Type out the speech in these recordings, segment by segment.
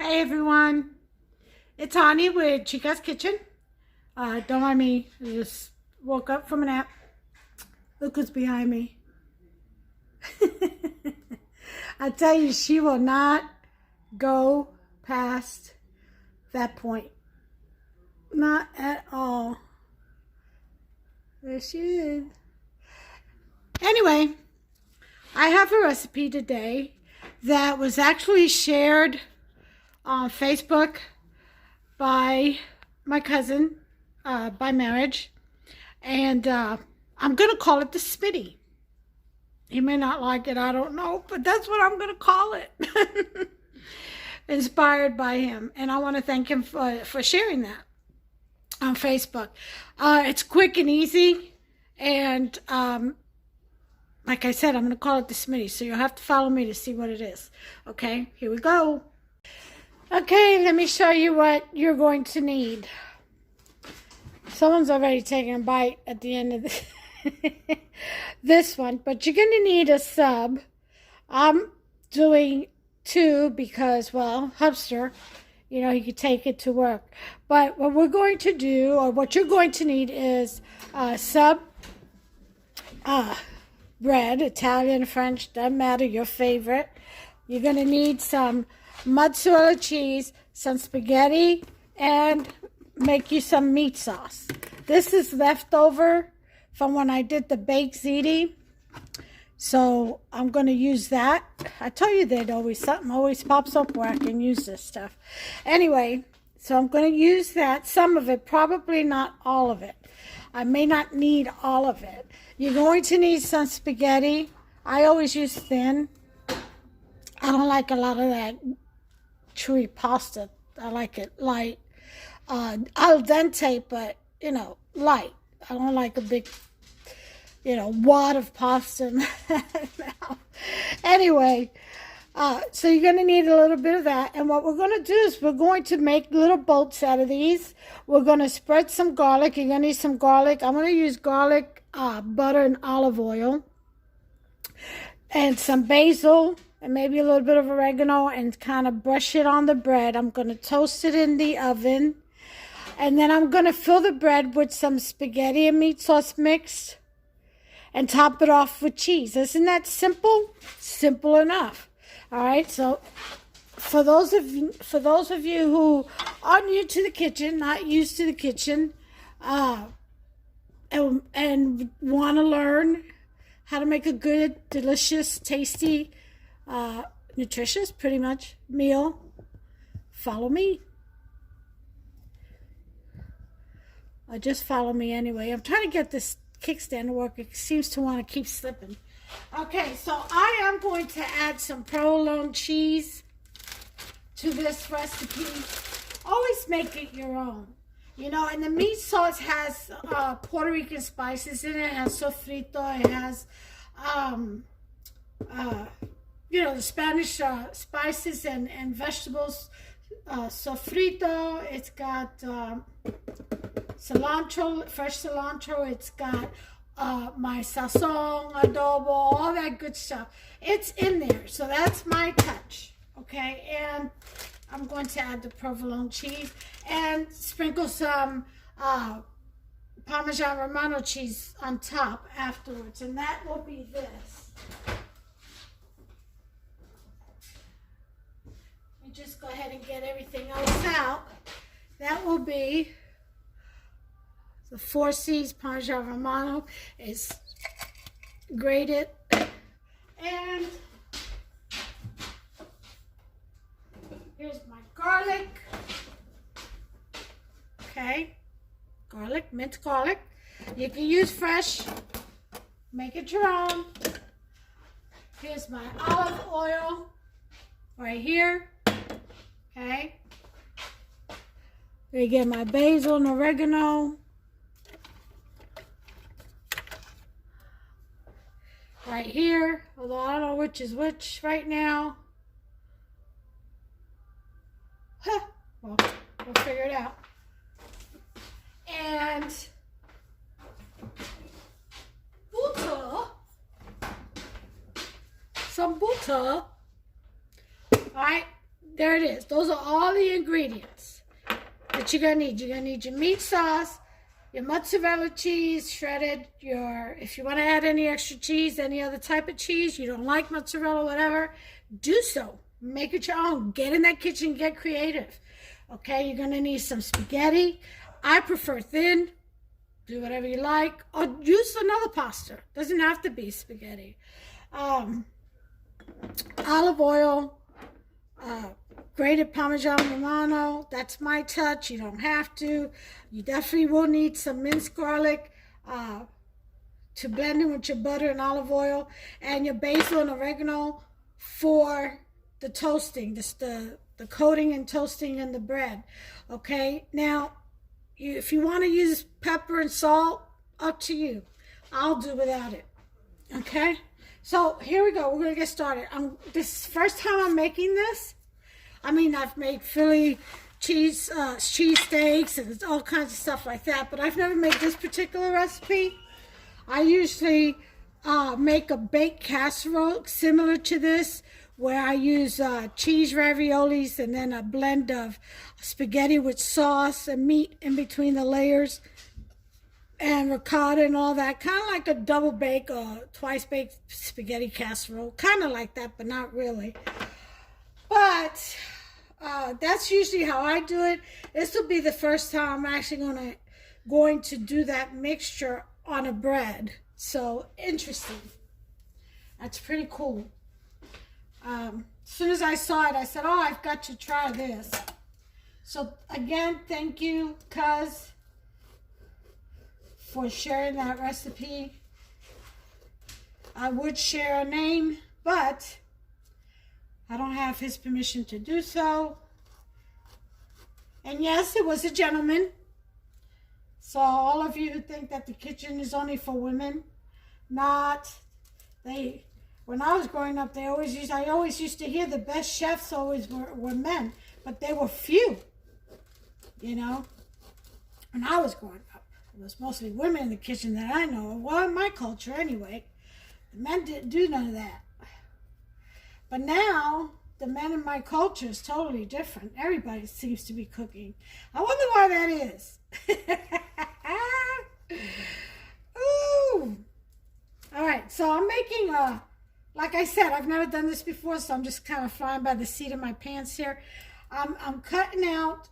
Hey everyone, it's Ani with Chica's Kitchen. Don't mind me, I just woke up from a nap. Look who's behind me. I tell you, she will not go past that point. Not at all. There she is. Anyway, I have a recipe today that was actually shared on Facebook by my cousin by marriage, and I'm gonna call it the Smitty. He may not like it, I don't know, but that's what I'm gonna call it. Inspired by him, and I want to thank him for sharing that on Facebook. It's quick and easy, and like I said, I'm gonna call it the Smitty, so you'll have to follow me to see what it is. Okay, here we go. Okay, let me show you what you're going to need. Someone's already taking a bite at the end of this one, but you're going to need a sub. I'm doing 2 because, well, Hubster, you know, he could take it to work. But what we're going to do, or what you're going to need, is sub bread, Italian, French, doesn't matter, your favorite. You're going to need some mozzarella cheese, some spaghetti, and make you some meat sauce. This is leftover from when I did the baked ziti, so I'm going to use that. I tell you that something always pops up where I can use this stuff. Anyway, so I'm going to use that, some of it, probably not all of it. I may not need all of it. You're going to need some spaghetti. I always use thin. I don't like a lot of that chewy pasta. I like it light. Al dente, but, you know, light. I don't like a big, you know, wad of pasta. Anyway, so you're going to need a little bit of that. And what we're going to do is we're going to make little boats out of these. We're going to spread some garlic. You're going to need some garlic. I'm going to use garlic, butter, and olive oil. And some basil. And maybe a little bit of oregano, and kind of brush it on the bread. I'm going to toast it in the oven. And then I'm going to fill the bread with some spaghetti and meat sauce mix. And top it off with cheese. Isn't that simple? Simple enough. All right, so for those of you who are new to the kitchen, not used to the kitchen, and want to learn how to make a good, delicious, tasty, nutritious, pretty much, meal, follow me. Or just follow me anyway. I'm trying to get this kickstand to work. It seems to want to keep slipping. Okay, so I am going to add some provolone cheese to this recipe. Always make it your own. You know, and the meat sauce has Puerto Rican spices in it. It has sofrito. It has, you know, the Spanish spices and vegetables, sofrito. It's got cilantro, fresh cilantro. It's got my sazon, adobo, all that good stuff. It's in there, so that's my touch, okay? And I'm going to add the provolone cheese and sprinkle some Parmesan Romano cheese on top afterwards, and that will be this. Just go ahead and get everything else out. That will be the 4 C's Parmesan Romano is grated, and here's my garlic. Okay, garlic, minced garlic. You can use fresh, make it your own. Here's my olive oil right here. Okay, I get my basil and oregano. Right here, although I don't know which is which right now. Huh. Well, we'll figure it out. And butter. Some butter. Alright, there it is. Those are all the ingredients that you're going to need. You're going to need your meat sauce, your mozzarella cheese, shredded, if you want to add any extra cheese, any other type of cheese, you don't like mozzarella, whatever, do so. Make it your own. Get in that kitchen, get creative. Okay, you're going to need some spaghetti. I prefer thin. Do whatever you like. Or use another pasta. Doesn't have to be spaghetti. Olive oil, grated Parmesan Romano. That's my touch. You don't have to. You definitely will need some minced garlic to blend in with your butter and olive oil, and your basil and oregano for the toasting, the coating and toasting in the bread. Okay, now if you want to use pepper and salt, up to you. I'll do without it. Okay, so here we go. We're gonna get started. This is the first time I'm making this. I mean, I've made Philly cheese steaks and all kinds of stuff like that, but I've never made this particular recipe. I usually make a baked casserole similar to this, where I use cheese raviolis and then a blend of spaghetti with sauce and meat in between the layers and ricotta and all that. Kind of like a double bake or twice baked spaghetti casserole. Kind of like that, but not really. But that's usually how I do it. This will be the first time I'm actually going to do that mixture on a bread. So interesting. That's pretty cool. As soon as I saw it, I said, oh, I've got to try this. So again, thank you, Cuz, for sharing that recipe. I would share a name, but I don't have his permission to do so. And yes, it was a gentleman. So all of you who think that the kitchen is only for women, when I was growing up, I always used to hear the best chefs always were men, but they were few, you know. When I was growing up, it was mostly women in the kitchen that I know of. Well, in my culture anyway. The men didn't do none of that. But now, the men in my culture is totally different. Everybody seems to be cooking. I wonder why that is. Ooh. All right, so I'm making like I said, I've never done this before, so I'm just kind of flying by the seat of my pants here. I'm cutting out,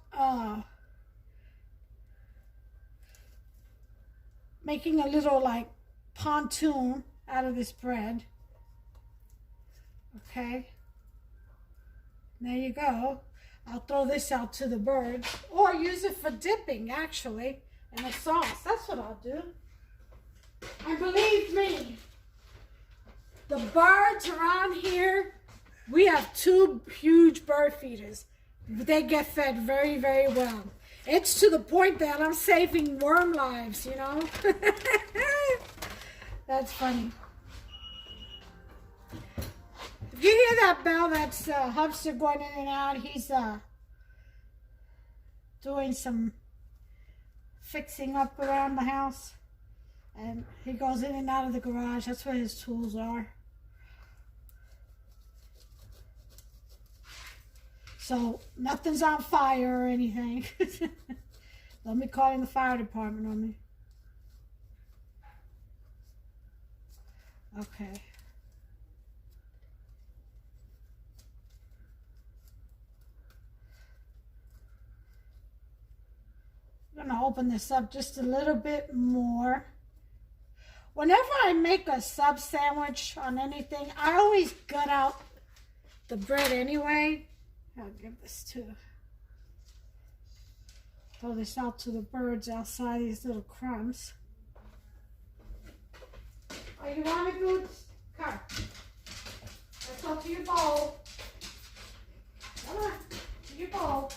making a little like pontoon out of this bread. Okay. There you go. I'll throw this out to the birds, or use it for dipping, actually, in a sauce. That's what I'll do. And believe me, the birds around here, we have 2 huge bird feeders. They get fed very, very well. It's to the point that I'm saving worm lives, you know. That's funny. If you hear that bell, that's Hubster going in and out. He's doing some fixing up around the house. And he goes in and out of the garage. That's where his tools are. So nothing's on fire or anything. Don't be calling the fire department on me. Okay. I'm going to open this up just a little bit more. Whenever I make a sub sandwich on anything, I always gut out the bread anyway. I'll give this throw this out to the birds outside, these little crumbs. Oh, you want it, Boots? Come. Let's go to your bowl. Come on, to your bowl.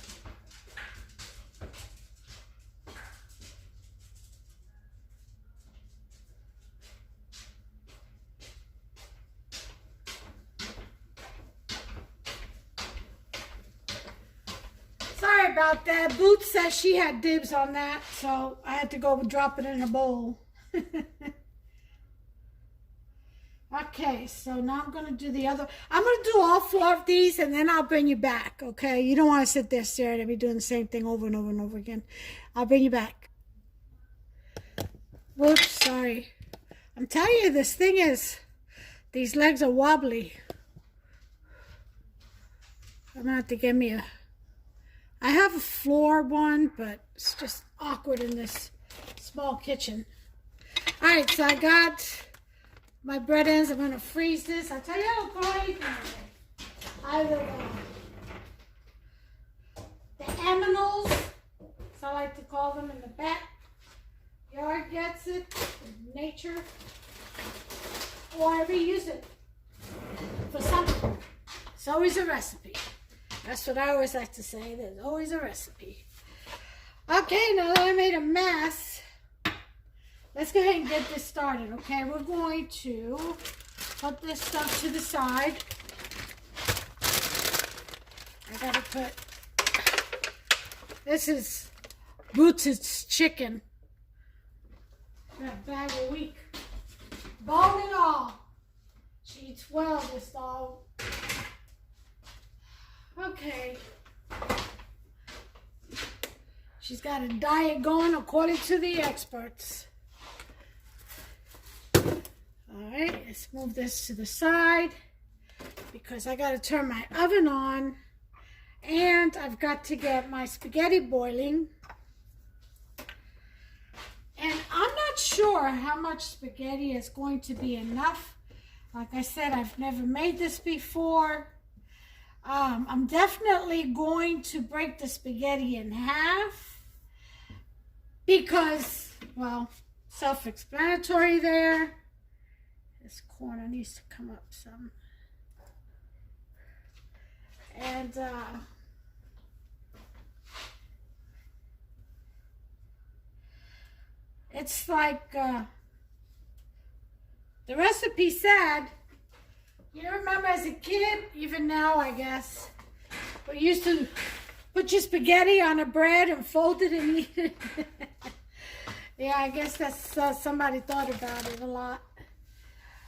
Sorry about that. Boots said she had dibs on that, so I had to go drop it in her bowl. Okay. Okay, so now I'm going to do the other. I'm going to do all 4 of these, and then I'll bring you back, okay? You don't want to sit there staring at me doing the same thing over and over and over again. I'll bring you back. Whoops, sorry. I'm telling you, this thing is, these legs are wobbly. I'm going to have to get me I have a floor one, but it's just awkward in this small kitchen. All right, so I got my bread ends. I'm going to freeze this. I tell you, I don't throw anything in there. Either the aminals, as I like to call them, in the backyard gets it, nature, or I reuse it for something. It's always a recipe. That's what I always like to say. There's always a recipe. Okay, now that I made a mess, let's go ahead and get this started, okay? We're going to put this stuff to the side. I gotta put, this is Boots' chicken. That bag a week. Bone and all. She eats well, this dog. Okay. She's got a diet going according to the experts. Alright, let's move this to the side because I got to turn my oven on and I've got to get my spaghetti boiling. And I'm not sure how much spaghetti is going to be enough. Like I said, I've never made this before. I'm definitely going to break the spaghetti in half because, well, self-explanatory there. This corner needs to come up some. And it's like the recipe said, you remember as a kid, even now I guess, we used to put your spaghetti on a bread and fold it and eat it. Yeah, I guess that's somebody thought about it a lot.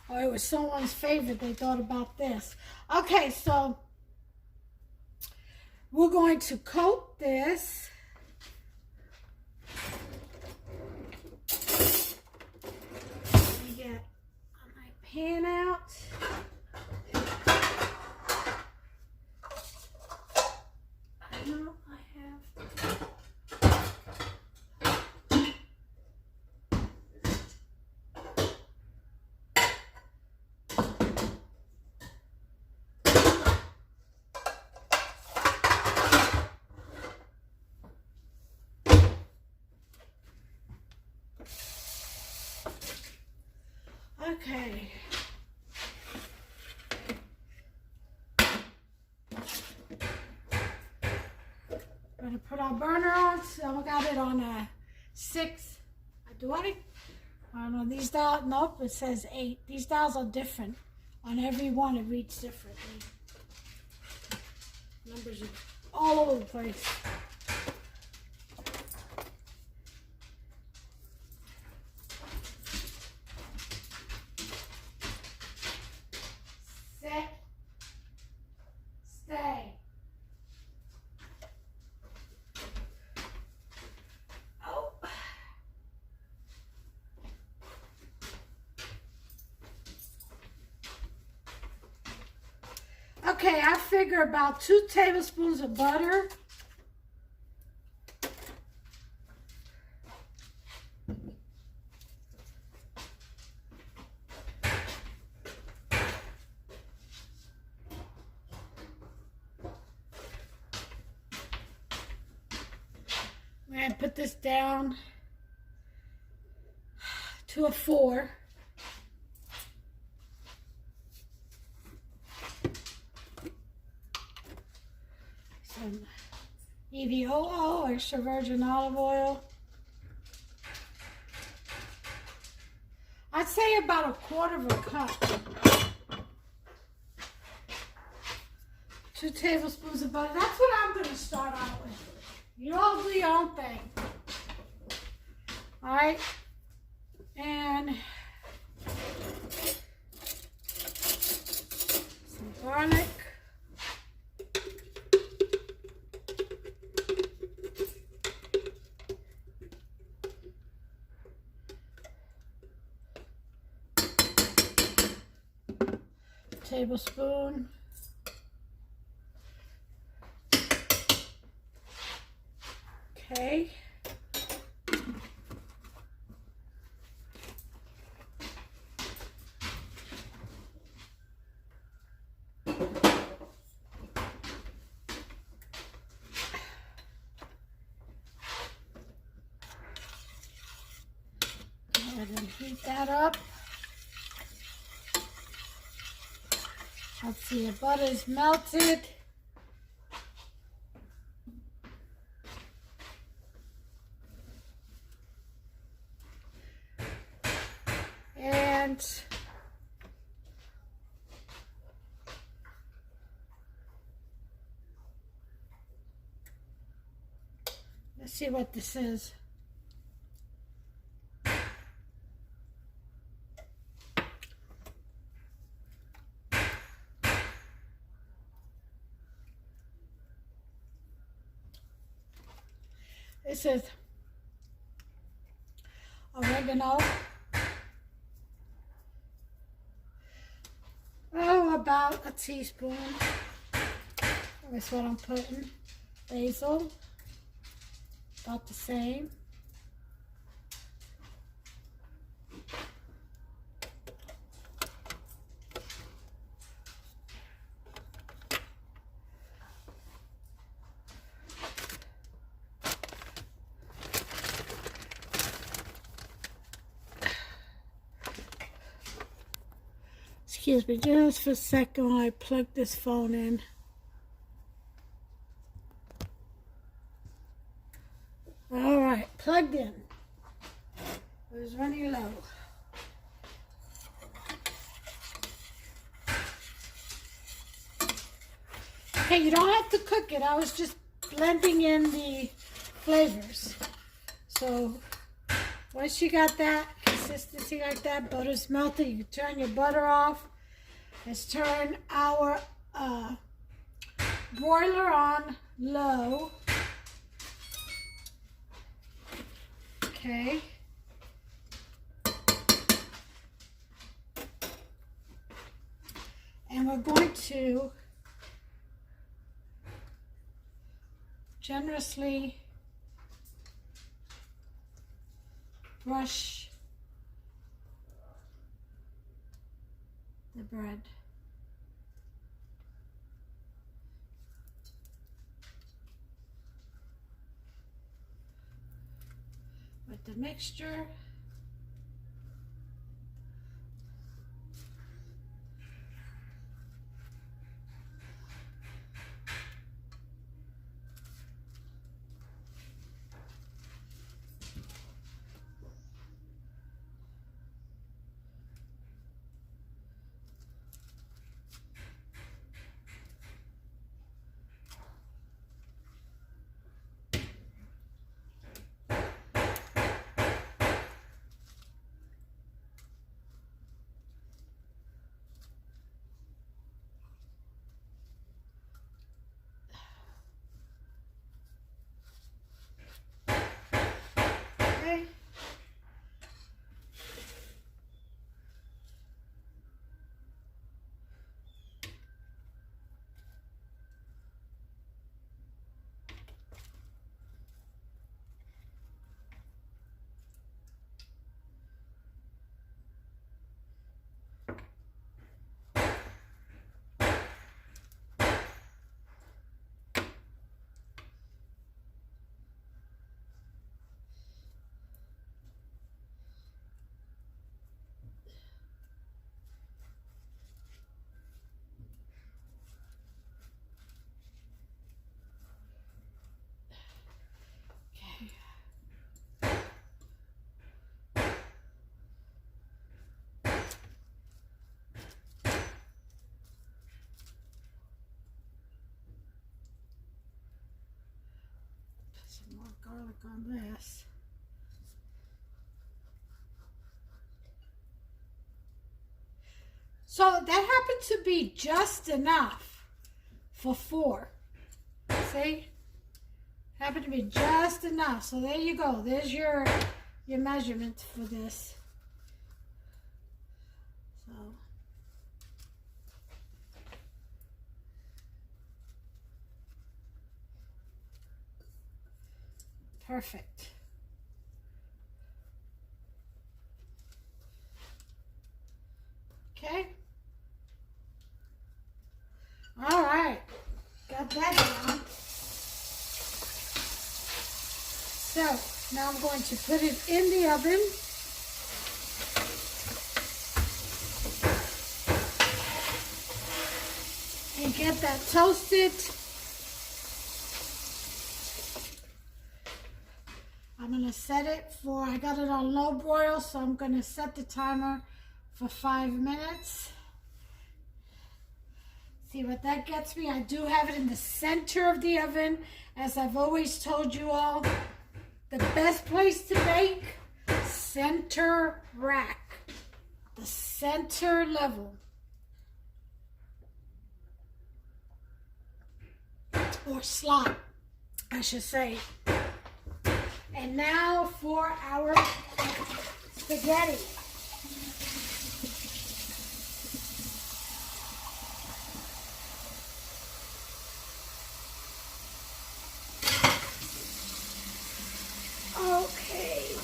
Or it was someone's favorite, they thought about this. Okay, so we're going to coat this. Let me get my pan out. Okay. I'm going to put our burner on. So I got it on a 6. Do I don't know. These dials, nope, it says 8. These dials are different. On every one, it reads differently. Numbers are all over the place. Stay. Oh. Okay, I figure about 2 tablespoons of butter. And put this down to a 4. Some EVOO, extra virgin olive oil. I'd say about 1/4 cup. 2 tablespoons of butter. That's what I'm going to start out with. You all do your own thing. All right. And garlic. Tablespoon. Okay. And then heat that up. Let's see, the butter's melted. And let's see what this is. This is oregano. Oh, about a teaspoon. That's what I'm putting. Basil, about the same. Excuse me just for a second while I plug this phone in. All right, plugged in. It was running low. Okay, you don't have to cook it. I was just blending in the flavors. So once you got that consistency like that, butter's melted, you can turn your butter off. Let's turn our broiler on low. Okay. And we're going to generously brush the bread. With the mixture. Okay. Some more garlic on this. So that happened to be just enough for 4. See? Happened to be just enough. So there you go. There's your measurements for this. So perfect. Okay. All right. Got that down. So now I'm going to put it in the oven. And get that toasted. I'm going to set it for, I got it on low broil, so I'm going to set the timer for 5 minutes. See what that gets me. I do have it in the center of the oven. As I've always told you all, the best place to bake, center rack, the center level. Or slot, I should say. And now for our spaghetti. Okay.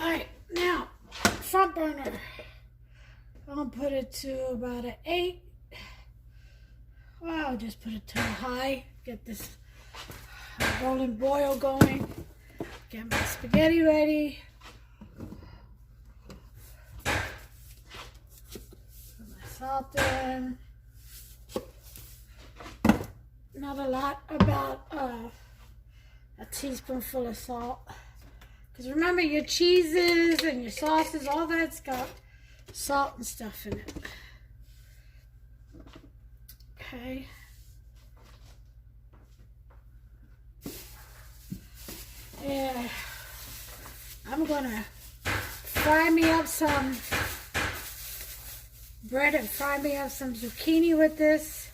Alright, now, front burner. I'm going to put it to about an 8. Well, I'll just put it to a high. Get this rolling boil going. Get my spaghetti ready. Put my salt in. Not a lot, about a teaspoonful of salt. Because remember, your cheeses and your sauces, all that's got salt and stuff in it. Okay. Yeah. I'm going to fry me up some bread and fry me up some zucchini with this.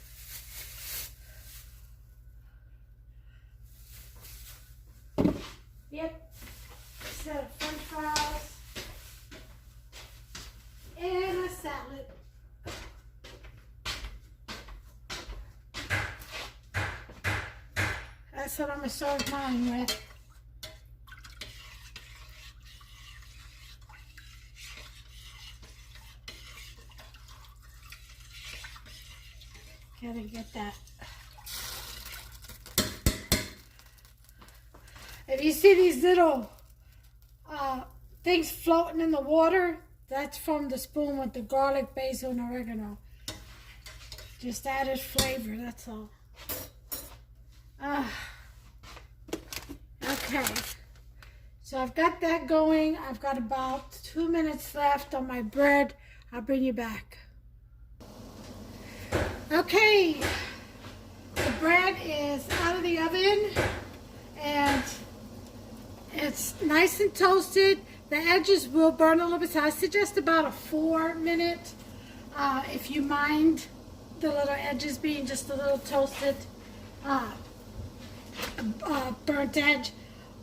Yep. Set of french fries and a salad. That's what I'm going to serve mine with. Gotta get that. If you see these little things floating in the water, that's from the spoon with the garlic, basil, and oregano. Just added flavor, that's all. Okay, so I've got that going. I've got about 2 minutes left on my bread. I'll bring you back. Okay, the bread is out of the oven and it's nice and toasted. The edges will burn a little bit, so I suggest about a 4-minute, if you mind the little edges being just a little toasted, burnt edge.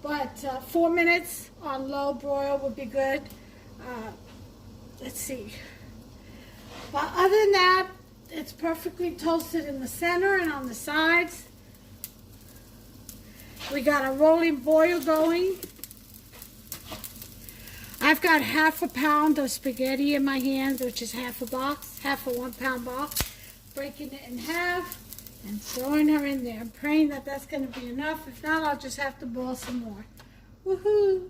But 4 minutes on low broil would be good. Let's see. But other than that, it's perfectly toasted in the center and on the sides. We got a rolling boil going. I've got half a pound of spaghetti in my hands, which is half a box, half a 1-pound box. Breaking it in half and throwing her in there. I'm praying that that's going to be enough. If not, I'll just have to boil some more. Woohoo!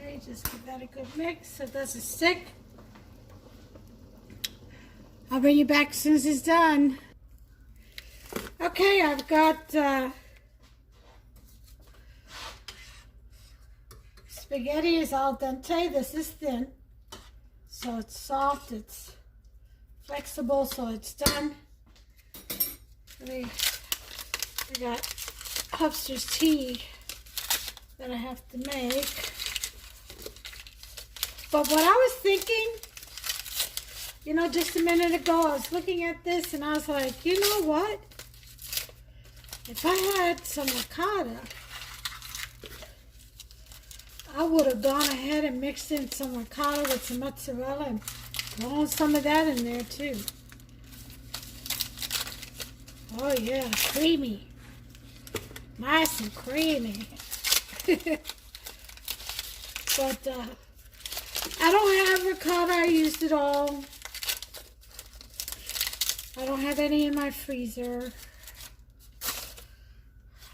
Okay, just give that a good mix so it doesn't stick. I'll bring you back as soon as it's done. Okay, I've got spaghetti is al dente. This is thin, so it's soft, it's flexible, so it's done. I got Hubster's tea that I have to make. But what I was thinking, you know, just a minute ago, I was looking at this and I was like, you know what? If I had some ricotta, I would have gone ahead and mixed in some ricotta with some mozzarella and thrown some of that in there too. Oh yeah, creamy. Nice and creamy. But I don't have ricotta. I used it all. I don't have any in my freezer.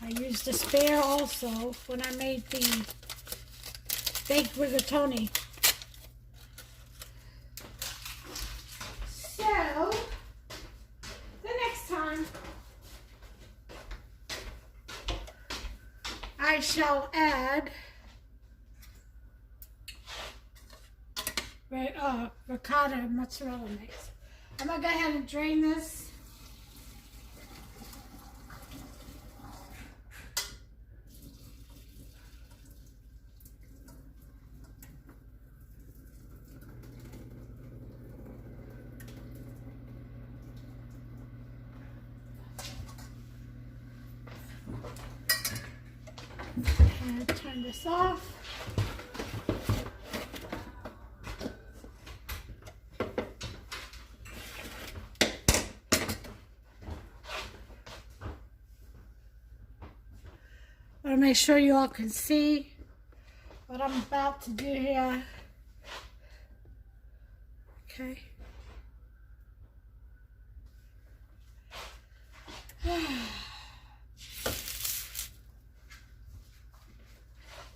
I used a spare also when I made the baked rigatoni. So, the next time I shall add ricotta and mozzarella mix. I'm going to go ahead and drain this. And turn this off. I want to make sure you all can see what I'm about to do here. Okay.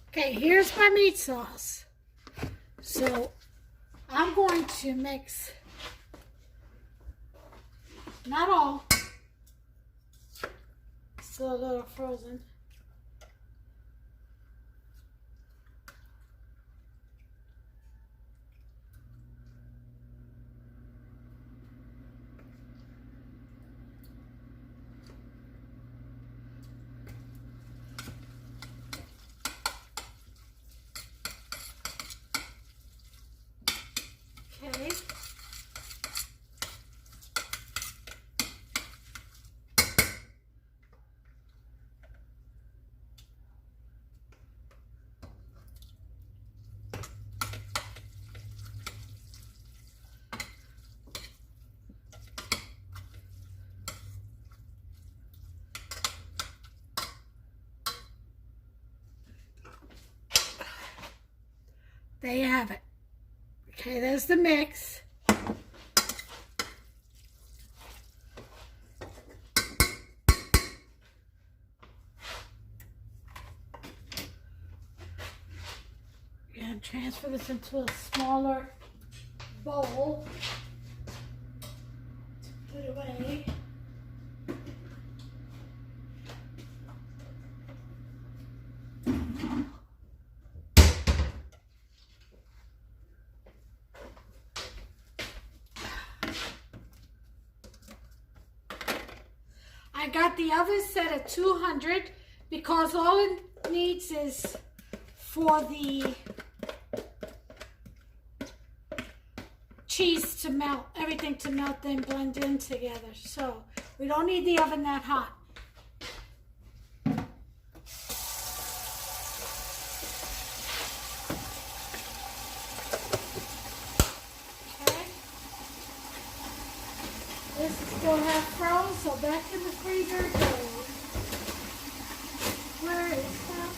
Okay, here's my meat sauce. So I'm going to mix, not all, still a little frozen. Okay. There you have it. Okay, there's the mix. And transfer this into a smaller bowl to put away. I got the oven set at 200 because all it needs is for the cheese to melt, everything to melt and blend in together. So we don't need the oven that hot. Okay. This is still half frozen, so back in the freezer it goes. Where is that?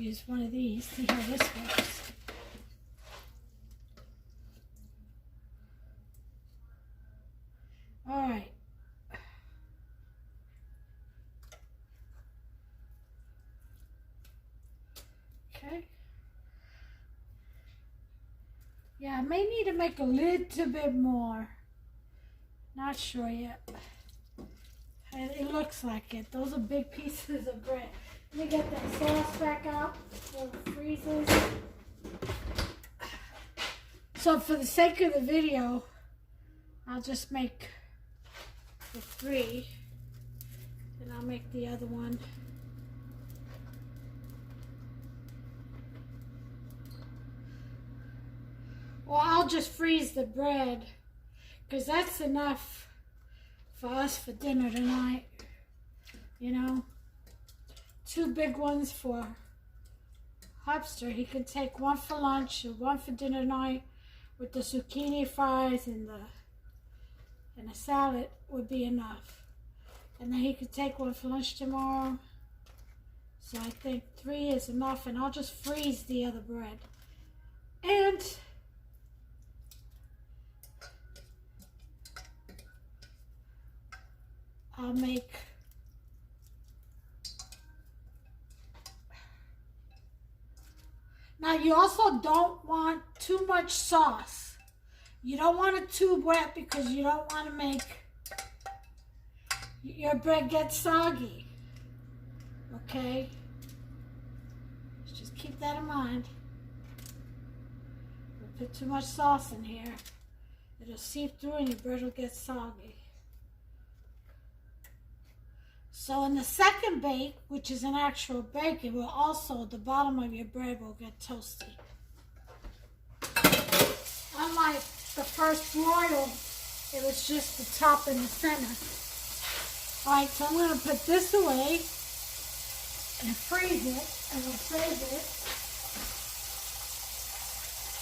use one of these. See how this works. All right. Okay. Yeah, I may need to make a little bit more. Not sure yet. It looks like it. Those are big pieces of bread. Let me get that sauce back out for the freezers. So for the sake of the video, I'll just make the 3. And I'll make the other one. Or I'll just freeze the bread, because that's enough for us for dinner tonight. You know, 2 big ones for Hopster. He can take 1 for lunch or 1 for dinner tonight with the zucchini fries and the salad would be enough. And then he could take 1 for lunch tomorrow. So I think 3 is enough, and I'll just freeze the other bread. And I'll make now. You also don't want too much sauce. You don't want it too wet because you don't want to make your bread get soggy. Okay? Just keep that in mind. Don't put too much sauce in here. It'll seep through and your bread will get soggy. So in the second bake, which is an actual bake, it will also, the bottom of your bread will get toasty. Unlike the first broil, it was just the top and the center. All right, so I'm going to put this away and freeze it, and we'll save it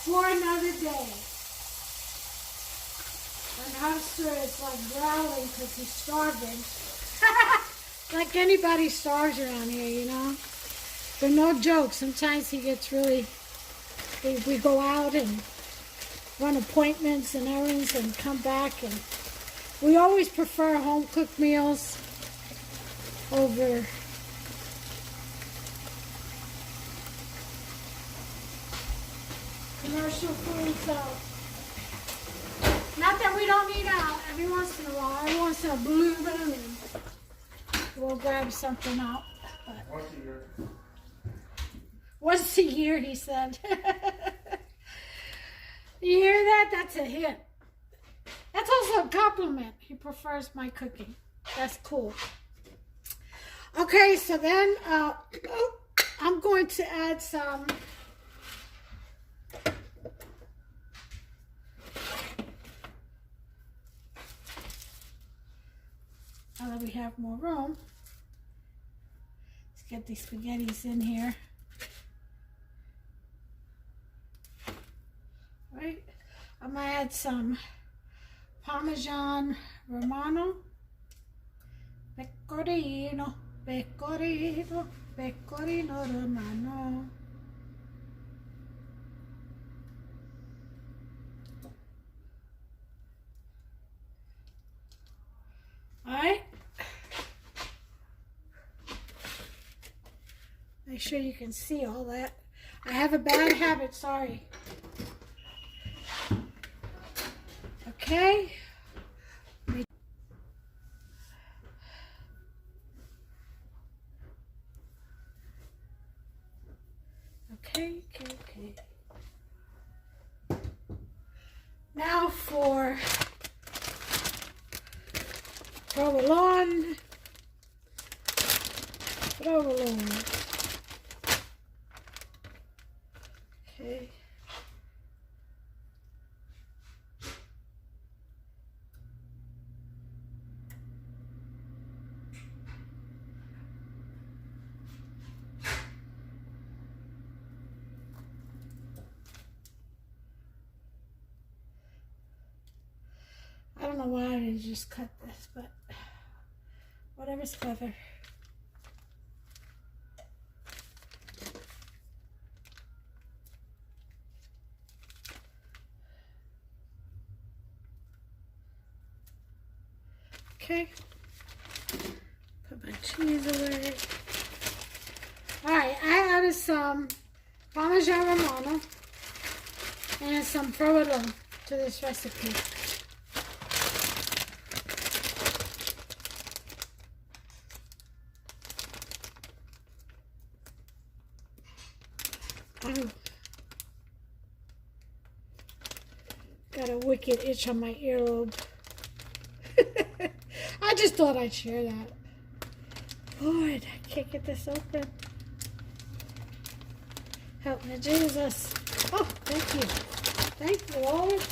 for another day. And Hamster is like growling because he's starving. Like anybody starves around here, you know. But no joke, sometimes he gets really, we go out and run appointments and errands and come back, and we always prefer home-cooked meals over commercial food. So not that we don't eat out every once in a while. Every once in a blue moon, we'll grab something out. But once a year. Once a year, he said. You hear that? That's a hit. That's also a compliment. He prefers my cooking. That's cool. Okay, so then I'm going to add some now that we have more room. Let's get these spaghettis in here. Right, I'm gonna add some Parmesan Romano, pecorino, pecorino, pecorino Romano. All right. Make sure you can see all that. I have a bad habit, sorry. Okay. Okay. Now for provolone. Okay. I don't know why I didn't just cut this, but whatever's clever. Okay. Put my cheese away. Alright, I added some Parmesan Romano and some provolone to this recipe. Oh. Got a wicked itch on my earlobe. I just thought I'd share that. Lord, I can't get this open. Help me, Jesus. Oh, thank you. Thank you, Lord.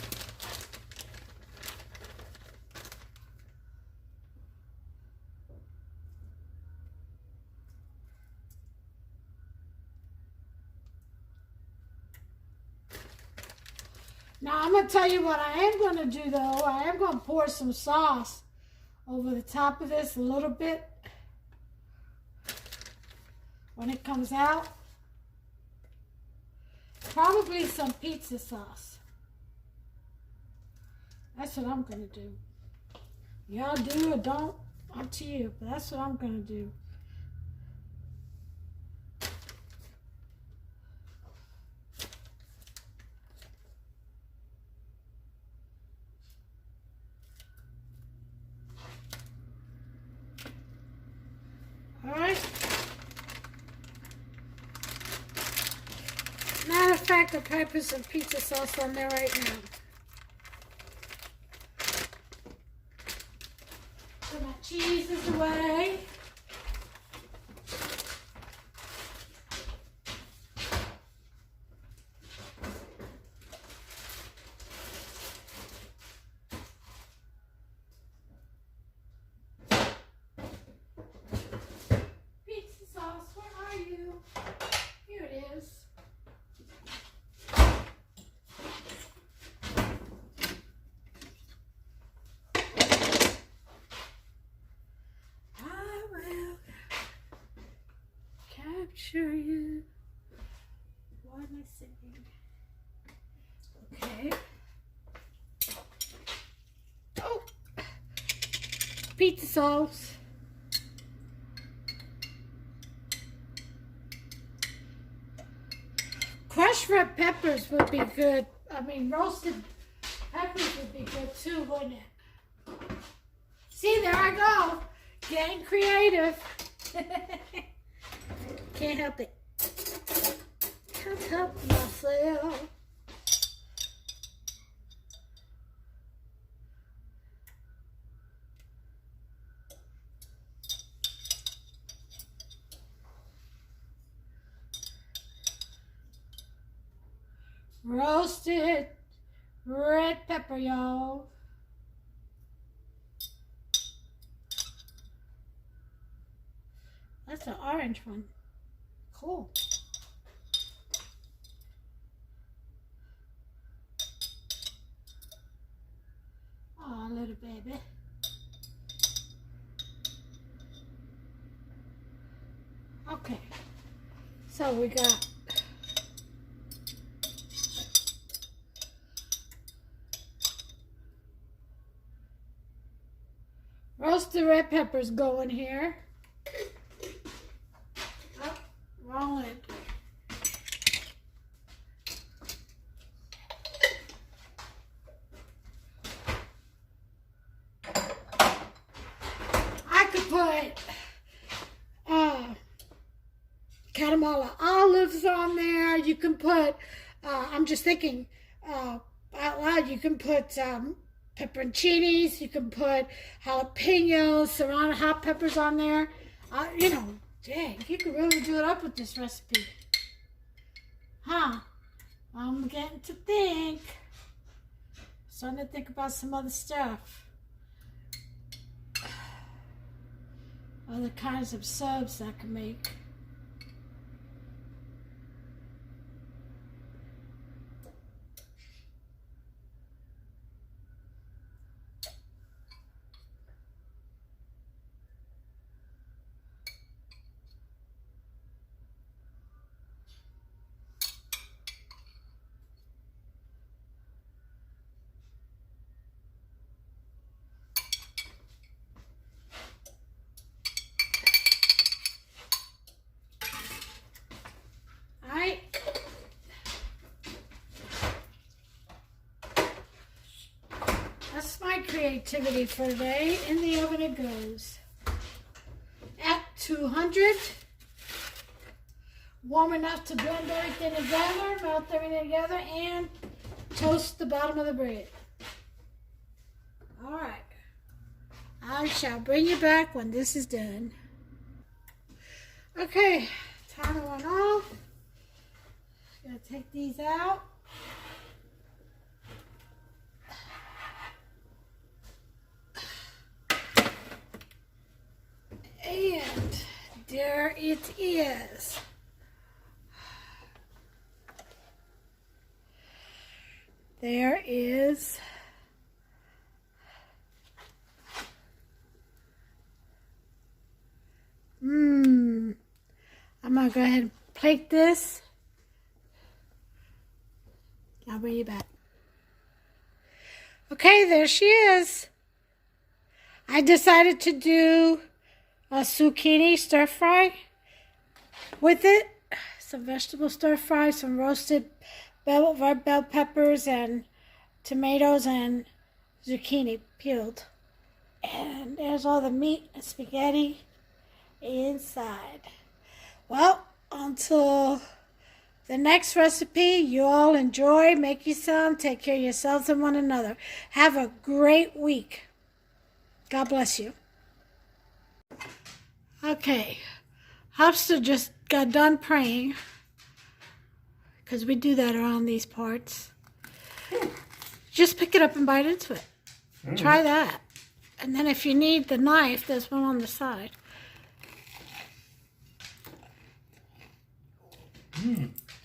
Now, I'm going to tell you what I am going to do, though. I am going to pour some sauce over the top of this a little bit when it comes out. Probably some pizza sauce. That's what I'm going to do. Y'all do or don't, up to you. But that's what I'm going to do. Alright. Matter of fact, I'll probably put some pizza sauce on there right now. Put my cheeses away. Pizza sauce, where are you? Here it is. Capture you. What am I saying? Okay. Oh, pizza sauce. Crushed red peppers would be good. I mean, roasted peppers would be good too, wouldn't it? See, there I go. Getting creative. Can't help it. Can't help myself. Roasted red pepper, y'all. That's an orange one. Cool. Oh, little baby. Okay. So we got roasted red peppers going here. Oh, wrong lid. I could put Guatemala olives on there. You can put, I'm just thinking out loud, you can put pepperoncinis, you can put jalapenos, serrano hot peppers on there. You know, dang, you could really do it up with this recipe. Huh? I'm getting to think. Starting to think about some other stuff. Other kinds of subs I can make. creativity for today. In the oven it goes. At 200. Warm enough to blend everything together, melt everything together, and toast the bottom of the bread. All right. I shall bring you back when this is done. Okay, timer went off. Gonna take these out. And there it is. There is I'm gonna go ahead and plate this. I'll bring you back. Okay, there she is. I decided to do a zucchini stir fry with it. Some vegetable stir fry, some roasted red bell peppers and tomatoes and zucchini peeled. And there's all the meat and spaghetti inside. Well, until the next recipe, you all enjoy, make you some, take care of yourselves and one another. Have a great week. God bless you. Okay, Hopster just got done praying, because we do that around these parts. Just pick it up and bite into it. Try that. And then if you need the knife, there's one on the side.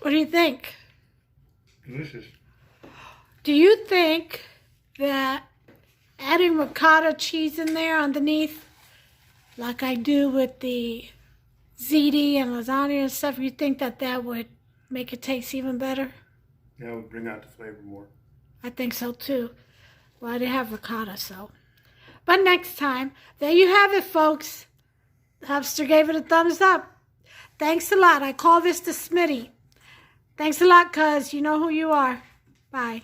What do you think? Delicious. Do you think that adding ricotta cheese in there underneath, like I do with the ziti and lasagna and stuff, you think that that would make it taste even better? Yeah, it would bring out the flavor more. I think so too. Well, I didn't have ricotta, so. But next time, there you have it, folks. Hubster gave it a thumbs up. Thanks a lot. I call this the Smitty. Thanks a lot, cuz you know who you are. Bye.